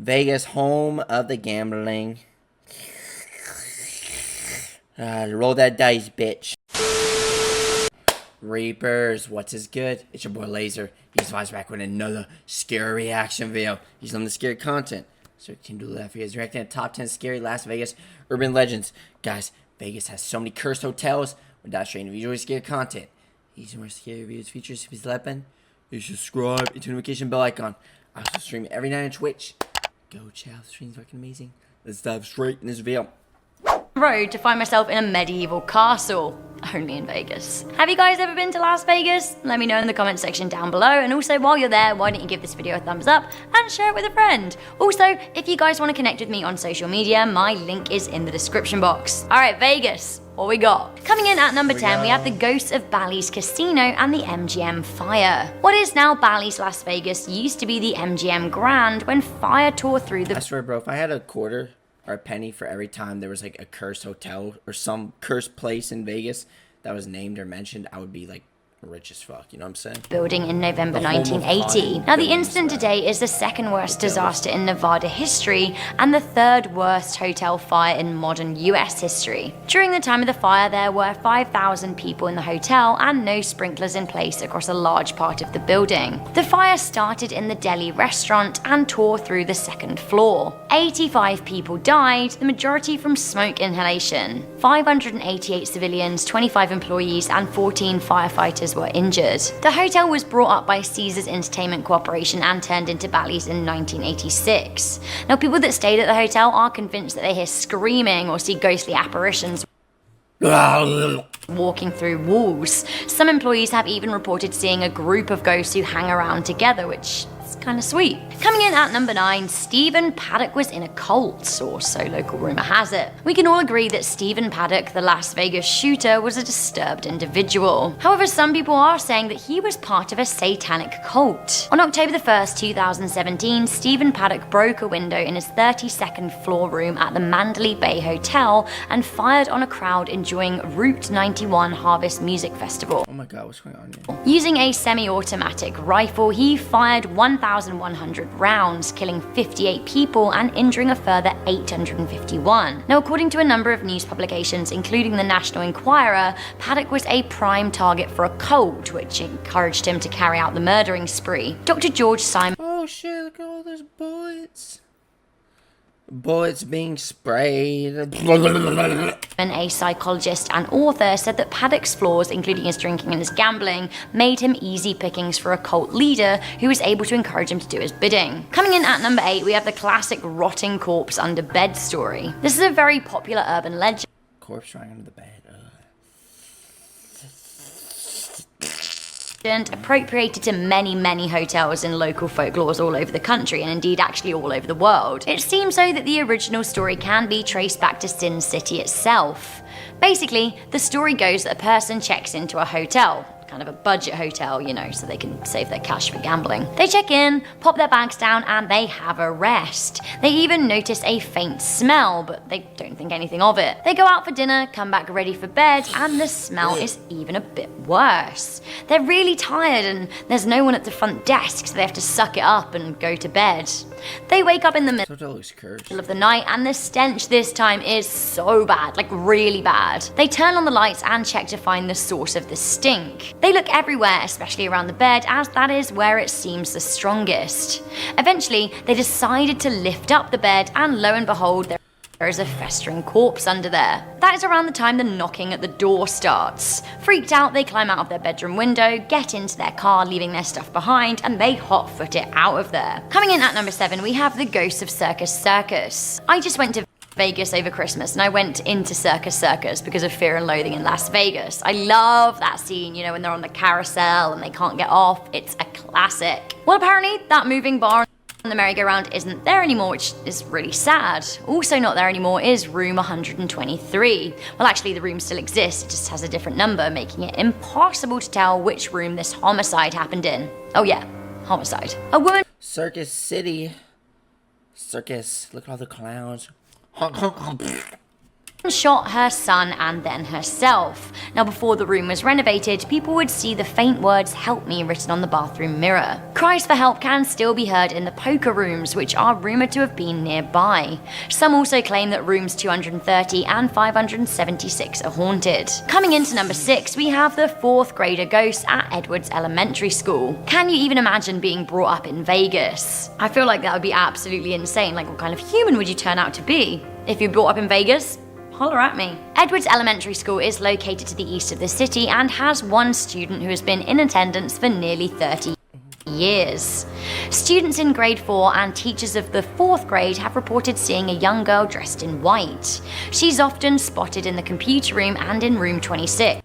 Vegas, home of the gambling. Roll that dice, bitch. Reapers, what's his good? It's your boy Laser. He's back with another scary reaction video. He's on the scary content. So Team Do That for you guys. Reacting to top 10 scary Las Vegas urban legends. Guys, Vegas has so many cursed hotels. We're not straight into visually scary content. These more scary videos features. If you're sleeping, you subscribe, hit the notification bell icon. I also stream every night on Twitch. Go check out the stream's fucking amazing. Let's dive straight in this video. Road to find myself in a medieval castle, only in Vegas. Have you guys ever been to Las Vegas? Let me know in the comment section down below, and also while you're there, why don't you give this video a thumbs up and share it with a friend. Also, if you guys want to connect with me on social media, my link is in the description box. Alright, Vegas, what we got? Coming in at number 10, we have the ghosts of Bleys Casino and the MGM fire. What is now Bally's Las Vegas used to be the MGM Grand when fire tore through the— I swear, bro, if I had a quarter or a penny for every time there was like a cursed hotel or some cursed place in Vegas that was named or mentioned, I would be like rich as fuck, you know what I'm saying? Building in November 1980. Now the incident today is the second worst disaster in Nevada history and the third worst hotel fire in modern US history. During the time of the fire, there were 5,000 people in the hotel and no sprinklers in place across a large part of the building. The fire started in the deli restaurant and tore through the second floor. 85 people died, the majority from smoke inhalation. 588 civilians, 25 employees, and 14 firefighters were injured. The hotel was brought up by 𝐂𝐳𝐶's Entertainment Corporation and turned into Bally's in 1986. Now, people that stayed at the hotel are convinced that they hear screaming or see ghostly apparitions walking through walls. Some employees have even reported seeing a group of ghosts who hang around together, which is kind of sweet. Coming in at number 9, Stephen Paddock was in a cult, or so local rumor has it. We can all agree that Stephen Paddock, the Las Vegas shooter, was a disturbed individual. However, some people are saying that he was part of a satanic cult. On October 1st, 2017, Stephen Paddock broke a window in his 32nd floor room at the Mandalay Bay Hotel and fired on a crowd enjoying Route 91 Harvest Music Festival. Oh my god, what's going on here? Using a semi-automatic rifle, he fired 1,100 rounds, killing 58 people and injuring a further 851. Now, according to a number of news publications, including the National Enquirer, Paddock was a prime target for a cult, which encouraged him to carry out the murdering spree. Dr. George Simon— Oh shit, look at all those bullets. Bullets being sprayed. a psychologist and author, said that Paddock's flaws, including his drinking and his gambling, made him easy pickings for a cult leader who was able to encourage him to do his bidding. Coming in at number 8, we have the classic rotting corpse under bed story. This is a very popular urban legend. Corpse lying under the bed. Appropriated to many hotels and local folklores all over the country, and indeed actually all over the world. It seems so that the original story can be traced back to Sin City itself. Basically, the story goes that a person checks into a hotel, kind of a budget hotel, you know, so they can save their cash for gambling. They check in, pop their bags down, and they have a rest. They even notice a faint smell, but they don't think anything of it. They go out for dinner, come back ready for bed, and the smell is even a bit worse. They're really tired and there's no one at the front desk, so they have to suck it up and go to bed. They wake up in the middle of the night, and the stench this time is so bad, like really bad. They turn on the lights and check to find the source of the stink. They look everywhere, especially around the bed, as that is where it seems the strongest. Eventually, they decided to lift up the bed, and lo and behold, there is a festering corpse under there. That is around the time the knocking at the door starts. Freaked out, they climb out of their bedroom window, get into their car, leaving their stuff behind, and they hot-foot it out of there. Coming in at number 7, we have the ghosts of Circus Circus. I just went to Vegas over Christmas, and I went into Circus Circus because of Fear and Loathing in Las Vegas. I love that scene, you know, when they're on the carousel and they can't get off. It's a classic. Well, apparently that moving bar and the merry-go-round isn't there anymore, which is really sad. Also not there anymore is room 123. Well, actually the room still exists, it just has a different number, making it impossible to tell which room this homicide happened in. Oh yeah, homicide. A woman— Circus City. Circus. Look at all the clowns. shot her son and then herself. Now, before the room was renovated, people would see the faint words "help me" written on the bathroom mirror. Cries for help can still be heard in the poker rooms, which are rumoured to have been nearby. Some also claim that rooms 230 and 576 are haunted. Coming into number 6, we have the 4th grader ghost at Edwards Elementary School. Can you even imagine being brought up in Vegas? I feel like that would be absolutely insane. Like, what kind of human would you turn out to be if you brought up in Vegas? Holler at me. Edwards Elementary School is located to the east of the city and has one student who has been in attendance for nearly 30 years. Students in grade 4 and teachers of the 4th grade have reported seeing a young girl dressed in white. She's often spotted in the computer room and in room 26.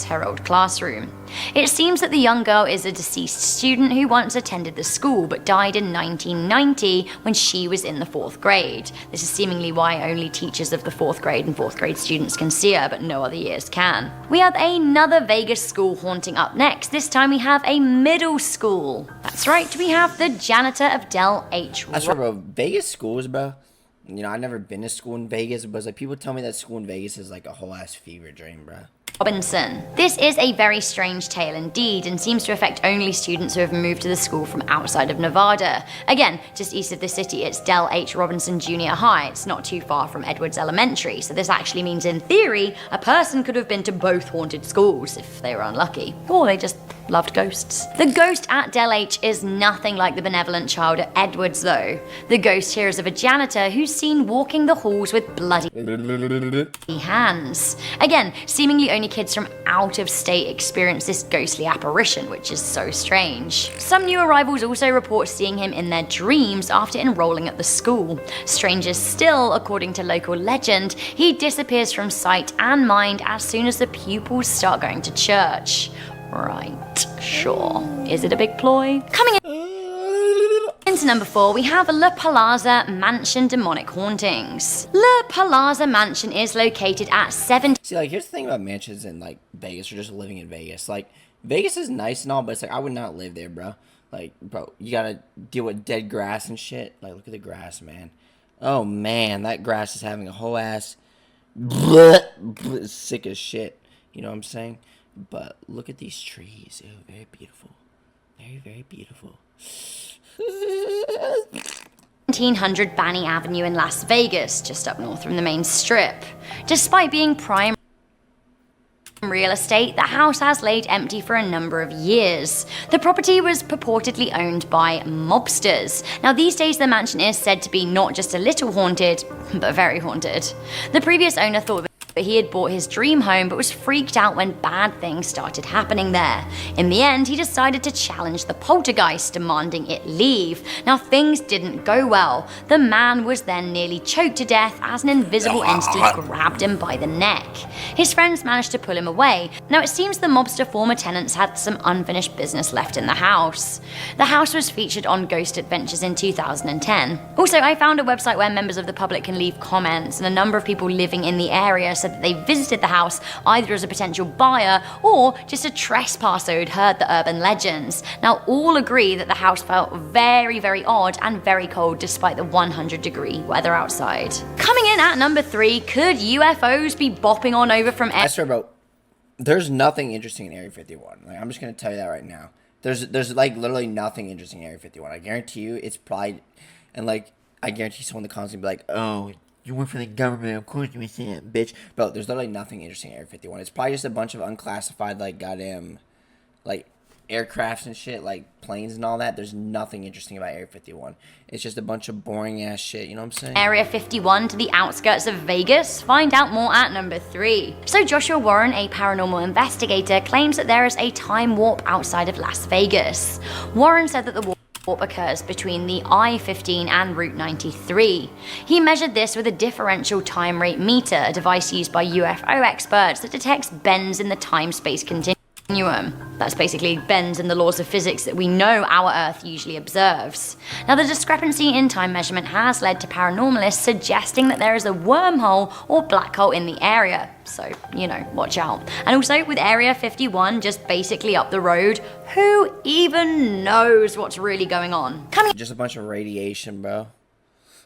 Her old classroom. It seems that the young girl is a deceased student who once attended the school but died in 1990 when she was in the 4th grade. This is seemingly why only teachers of the 4th grade and 4th grade students can see her, but no other years can. We have another Vegas school haunting up next. This time we have a middle school. That's right, we have the janitor of Del H. That's right, bro. Vegas schools, bro. You know, I've never been to school in Vegas, but it's like people tell me that school in Vegas is like a whole ass fever dream, bro. Robinson. This is a very strange tale indeed and seems to affect only students who have moved to the school from outside of Nevada. Again, just east of the city, it's Del H. Robinson Junior High. It's not too far from Edwards Elementary, so this actually means in theory a person could have been to both haunted schools if they were unlucky. Or they just loved ghosts. The ghost at Del H is nothing like the benevolent child at Edwards though. The ghost here is of a janitor who's seen walking the halls with bloody hands. Again, seemingly only kids from out of state experience this ghostly apparition, which is so strange. Some new arrivals also report seeing him in their dreams after enrolling at the school. Stranger still, according to local legend, he disappears from sight and mind as soon as the pupils start going to church. Right, sure. Is it a big ploy? Coming into number 4, we have Le Palaza Mansion Demonic Hauntings. Le Palaza Mansion is located at 7. See, like, here's the thing about mansions in, like, Vegas, or just living in Vegas. Like, Vegas is nice and all, but it's like, I would not live there, bro. Like, bro, you gotta deal with dead grass and shit. Like, look at the grass, man. Oh, man, that grass is having a whole ass sick as shit. You know what I'm saying? But look at these trees. Ew, very beautiful. Very, very beautiful. 1700 Banny Avenue in Las Vegas, just up north from the main strip. Despite being prime real estate, the house has laid empty for a number of years. The property was purportedly owned by mobsters. Now, these days the mansion is said to be not just a little haunted, but very haunted. The previous owner thought that he had bought his dream home but was freaked out when bad things started happening there. In the end, he decided to challenge the poltergeist, demanding it leave. Now, things didn't go well. The man was then nearly choked to death as an invisible entity grabbed him by the neck. His friends managed to pull him away. Now, it seems the mobster former tenants had some unfinished business left in the house. The house was featured on Ghost Adventures in 2010. Also, I found a website where members of the public can leave comments, and a number of people living in the area said that they visited the house either as a potential buyer or just a trespasser who'd heard the urban legends. Now, all agree that the house felt very, very odd and very cold despite the 100-degree weather outside. Coming in at number 3, could UFOs be bopping on over from I swear, bro, there's nothing interesting in Area 51. Like, I'm just gonna tell you that right now. There's like literally nothing interesting in Area 51. I guarantee you, it's probably, and like I guarantee someone in the comments will be like, "Oh, you work for the government, of course you would say that, bitch." Bro, there's literally nothing interesting in Area 51. It's probably just a bunch of unclassified, like, goddamn, like, aircrafts and shit, like, planes and all that. There's nothing interesting about Area 51. It's just a bunch of boring-ass shit, you know what I'm saying? Area 51 to the outskirts of Vegas? Find out more at number 3. So Joshua Warren, a paranormal investigator, claims that there is a time warp outside of Las Vegas. Warren said that the warp occurs between the I-15 and Route 93. He measured this with a differential time rate meter, a device used by UFO experts that detects bends in the time-space continuum. That's basically bends in the laws of physics that we know our Earth usually observes. Now, the discrepancy in time measurement has led to paranormalists suggesting that there is a wormhole or black hole in the area. So, you know, watch out. And also, with Area 51 just basically up the road, who even knows what's really going on? Just a bunch of radiation, bro.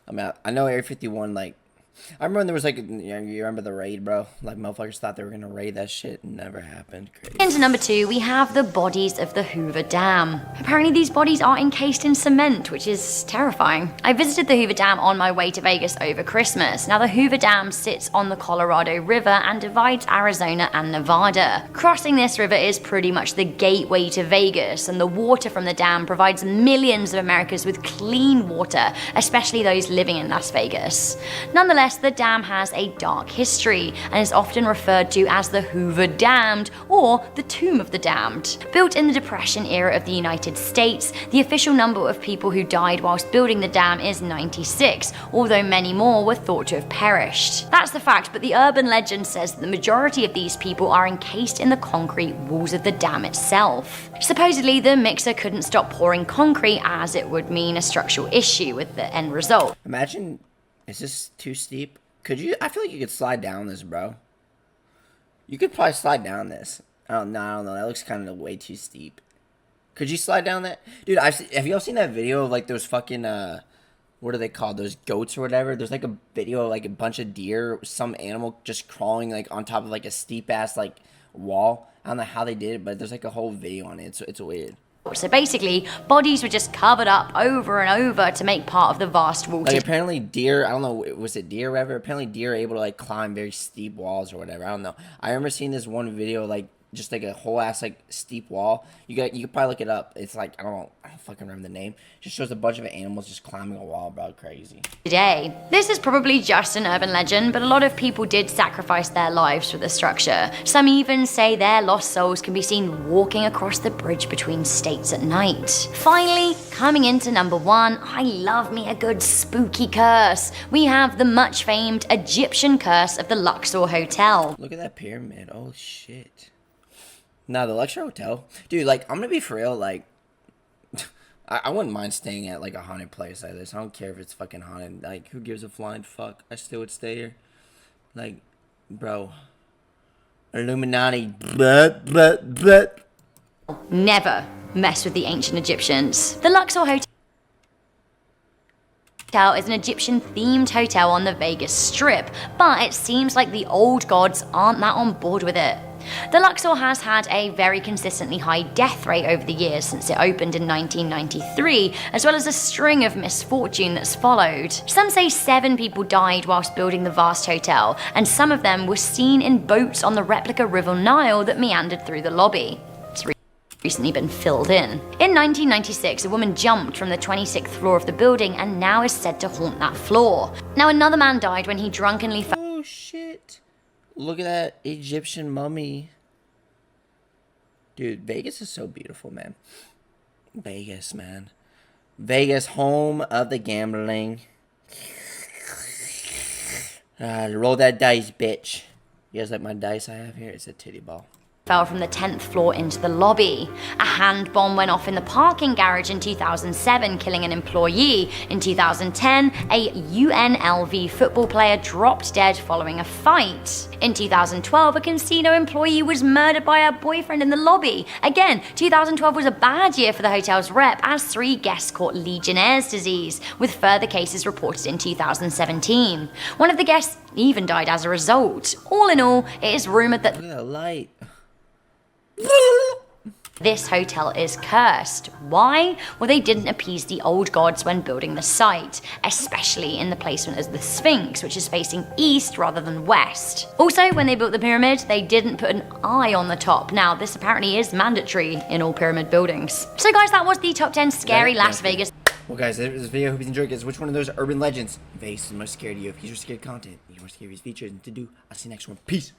I mean, I know Area 51, like, I remember when there was like, you remember the raid, bro? Like, motherfuckers thought they were gonna raid that shit. Never happened. Crazy. Into number 2, we have the bodies of the Hoover Dam. Apparently these bodies are encased in cement, which is terrifying. I visited the Hoover Dam on my way to Vegas over Christmas. Now the Hoover Dam sits on the Colorado River and divides Arizona and Nevada. Crossing this river is pretty much the gateway to Vegas, and the water from the dam provides millions of Americans with clean water, especially those living in Las Vegas. Nonetheless, the dam has a dark history and is often referred to as the Hoover Damned or the Tomb of the Damned. Built in the Depression era of the United States, the official number of people who died whilst building the dam is 96, although many more were thought to have perished. That's the fact, but the urban legend says that the majority of these people are encased in the concrete walls of the dam itself. Supposedly, the mixer couldn't stop pouring concrete, as it would mean a structural issue with the end result. Imagine, is this too steep? Could you? I feel like you could slide down this, bro. You could probably slide down this. I don't know. That looks kind of way too steep. Could you slide down that? Dude, have y'all seen that video of like those fucking, what are they called? Those goats or whatever? There's like a video of like a bunch of deer, some animal just crawling like on top of like a steep ass like wall. I don't know how they did it, but there's like a whole video on it. So it's weird. So basically, bodies were just covered up over and over to make part of the vast water. Like apparently deer, I don't know, was it deer or whatever? Apparently deer are able to like climb very steep walls or whatever. I don't know. I remember seeing this one video like just like a whole ass like steep wall. You could probably look it up. It's like I don't fucking remember the name. It just shows a bunch of animals just climbing a wall, bro. Crazy. Today, this is probably just an urban legend, but a lot of people did sacrifice their lives for the structure. Some even say their lost souls can be seen walking across the bridge between states at night. Finally, coming into number 1, I love me a good spooky curse. We have the much famed Egyptian curse of the Luxor Hotel. Look at that pyramid. Oh shit. Nah, the Luxor Hotel. Dude, like, I'm gonna be for real, like, I wouldn't mind staying at, like, a haunted place like this. I don't care if it's fucking haunted. Like, who gives a flying fuck? I still would stay here. Like, bro. Illuminati. Never mess with the ancient Egyptians. The Luxor Hotel is an Egyptian-themed hotel on the Vegas Strip, but it seems like the old gods aren't that on board with it. The Luxor has had a very consistently high death rate over the years since it opened in 1993, as well as a string of misfortune that's followed. Some say 7 people died whilst building the vast hotel, and some of them were seen in boats on the replica River Nile that meandered through the lobby. It's recently been filled in. In 1996, a woman jumped from the 26th floor of the building and now is said to haunt that floor. Now another man died when he drunkenly fell. Oh shit. Look at that Egyptian mummy. Dude, Vegas is so beautiful, man. Vegas, man. Vegas, home of the gambling. Roll that dice, bitch. You guys like my dice I have here? It's a titty ball. Fell from the 10th floor into the lobby. A hand bomb went off in the parking garage in 2007, killing an employee. In 2010, a UNLV football player dropped dead following a fight. In 2012, a casino employee was murdered by her boyfriend in the lobby. Again, 2012 was a bad year for the hotel's rep, as 3 guests caught Legionnaire's disease, with further cases reported in 2017. One of the guests even died as a result. All in all, it is rumored that Look at that light. this hotel is cursed. Why? Well, they didn't appease the old gods when building the site, especially in the placement of the Sphinx, which is facing east rather than west. Also, when they built the pyramid, they didn't put an eye on the top. Now, this apparently is mandatory in all pyramid buildings. So guys, that was the top 10 scary Las Vegas. Well guys, that was this video. I hope you enjoyed, guys. Which one of those urban legends Vegas is most scared of you? If you're scared content, you're more scared of these features and to do. I'll see you next one. Peace.